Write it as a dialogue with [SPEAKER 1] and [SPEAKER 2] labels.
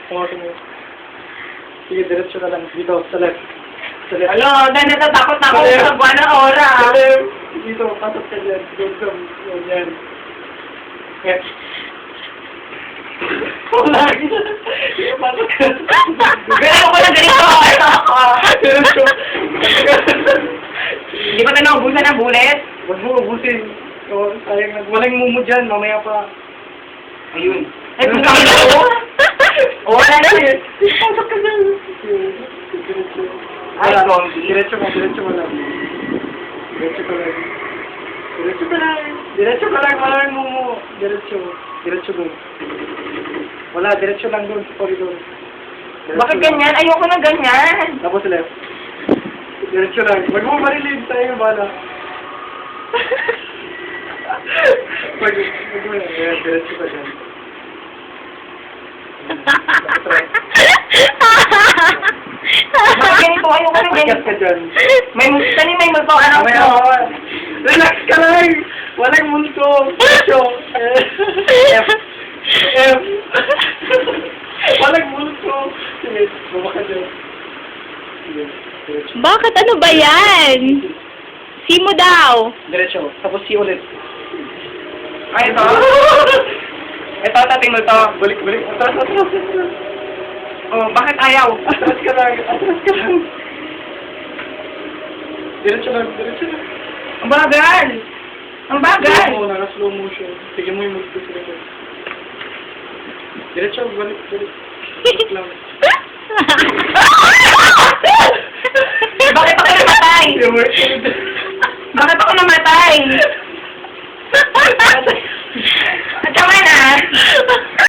[SPEAKER 1] Pumasok mo. Sige, diretso ka lang. Dito, sa left. Sa left.
[SPEAKER 2] Alo, dahil natatakot na ako
[SPEAKER 1] Sa left.
[SPEAKER 2] sa buwan ng ora.
[SPEAKER 1] Sa left. Dito, pasok ka dyan. Dito, yan. Yan. Wala. Pasok ka.
[SPEAKER 2] Ganyan ko na ganito.
[SPEAKER 1] Diretso.
[SPEAKER 2] Hindi ko na naubusan ng bullet.
[SPEAKER 1] Huwag mo ubusin. O, sayang na. Walang mumu dyan. Mamaya pa.
[SPEAKER 2] Ayun. Ay, kung kami na ako. O, wala na yun.
[SPEAKER 1] Pasok ka dyan. Diretso.
[SPEAKER 2] Ay,
[SPEAKER 1] Wala.
[SPEAKER 2] zombie.
[SPEAKER 1] Diretso ka lang. Diretso ka lang. Diretso ka lang. Diretso ka lang. Walang mumu. Diretso. Diretso doon. Wala. Diretso lang doon sa corridor. Diretso
[SPEAKER 2] Bakit
[SPEAKER 1] lang.
[SPEAKER 2] ganyan? Ayoko na ganyan.
[SPEAKER 1] Tapos left. Diretso lang. Huwag mo marilid. Tayo yung bala. Huwag mo yan. Ayan, diretso ka dyan.
[SPEAKER 2] Bakit ganito? Ayoko na
[SPEAKER 1] Pagkat
[SPEAKER 2] ganyan.
[SPEAKER 1] ka dyan.
[SPEAKER 2] May tani, may multo. Ano
[SPEAKER 1] Mamaya
[SPEAKER 2] ko?
[SPEAKER 1] ka. Relax ka lang. Walang multo. Diretso. F. F. Walang multo. Sige, baba ka dyan. Sige, diretso.
[SPEAKER 3] Bakit? Ano ba yan? Simo daw.
[SPEAKER 1] Diretso. Tapos C ulit.
[SPEAKER 2] Ay, ito. Ito, tating multo.
[SPEAKER 1] Balik. Atras.
[SPEAKER 2] Oh, bakit ayaw?
[SPEAKER 1] Atras ka lang. Diretso lang.
[SPEAKER 2] Ang bagal. Ang bagal.
[SPEAKER 1] Oo, naka-slow motion. Sige mo yung multo sila ko. Diretso, balik. Balik lang.
[SPEAKER 2] Bakit ako namatay? Bakit ako namatay? At tama na.